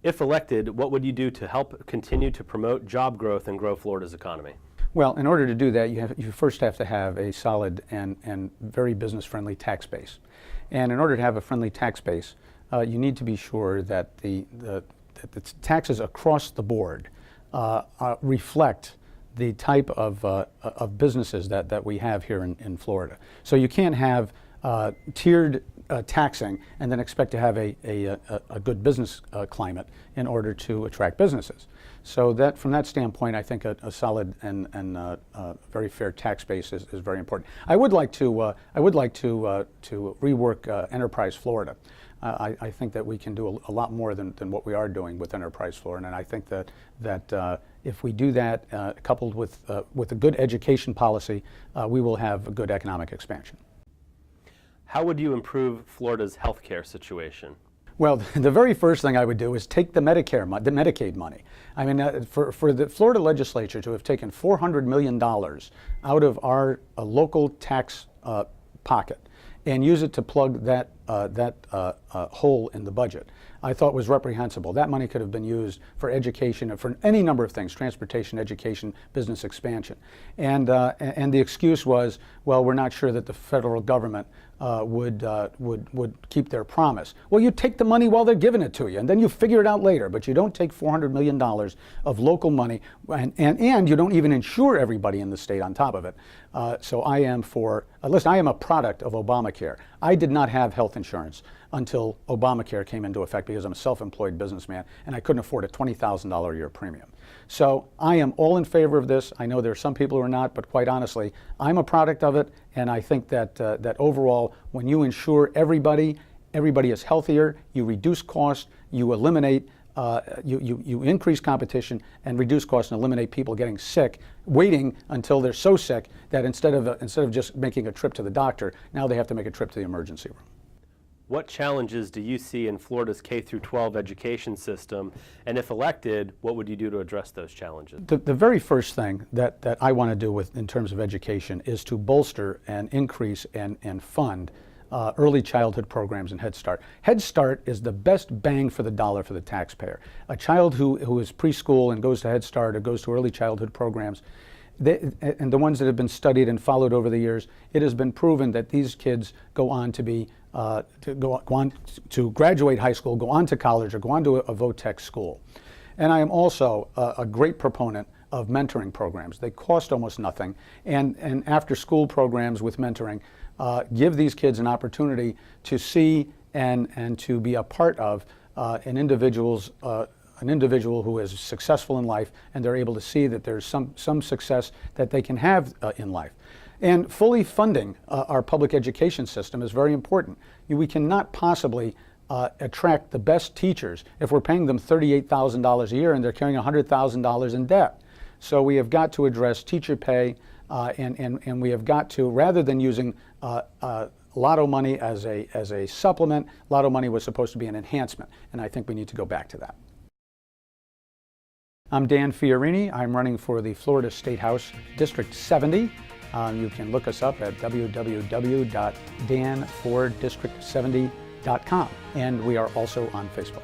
If elected, what would you do to help continue to promote job growth and grow Florida's economy? Well, in order to do that, you first have to have a solid and very business-friendly tax base. And in order to have a friendly tax base, you need to be sure that the taxes across the board reflect the type of businesses that we have here in Florida. So you can't have tiered taxing and then expect to have a good business climate in order to attract businesses. So that, from that standpoint, I think a solid and very fair tax base is very important. I would like to rework Enterprise Florida. I think that we can do a lot more than what we are doing with Enterprise Florida, and I think that if we do that, coupled with a good education policy, we will have a good economic expansion. How would you improve Florida's healthcare situation? Well, the very first thing I would do is take the Medicaid money. I mean, for the Florida legislature to have taken $400 million out of our local tax pocket and use it to plug that hole in the budget, I thought was reprehensible. That money could have been used for education, for any number of things: transportation, education, business expansion. And the excuse was, well, we're not sure that the federal government would keep their promise. Well, you take the money while they're giving it to you, and then you figure it out later. But you don't take $400 million of local money, and you don't even insure everybody in the state on top of it. So I am for, listen, I am a product of Obamacare. I did not have health insurance until Obamacare came into effect because I'm a self-employed businessman and I couldn't afford a $20,000 a year premium. So I am all in favor of this. I know there are some people who are not, but quite honestly, I'm a product of it, and I think that that overall, when you insure everybody is healthier, you reduce cost, you eliminate you increase competition and reduce costs and eliminate people getting sick, waiting until they're so sick that instead of just making a trip to the doctor, now they have to make a trip to the emergency room. What challenges do you see in Florida's K-12 education system? And if elected, what would you do to address those challenges? The very first thing that I want to do in terms of education is to bolster and increase and fund early childhood programs and Head Start. Head Start is the best bang for the dollar for the taxpayer. A child who is preschool and goes to Head Start or goes to early childhood programs, and the ones that have been studied and followed over the years, it has been proven that these kids go on to be go on to graduate high school, go on to college, or go on to a vo-tech school. And I am also a great proponent of mentoring programs. They cost almost nothing, and after school programs with mentoring give these kids an opportunity to see and to be a part of an individual who is successful in life, and they're able to see that there's some success that they can have in life. And fully funding our public education system is very important. We cannot possibly attract the best teachers if we're paying them $38,000 a year and they're carrying $100,000 in debt. So we have got to address teacher pay, and we have got to, rather than using lotto money as a supplement, lotto money was supposed to be an enhancement, and I think we need to go back to that. I'm Dan Fiorini. I'm running for the Florida State House, District 70. You can look us up at www.danfordistrict70.com, and we are also on Facebook.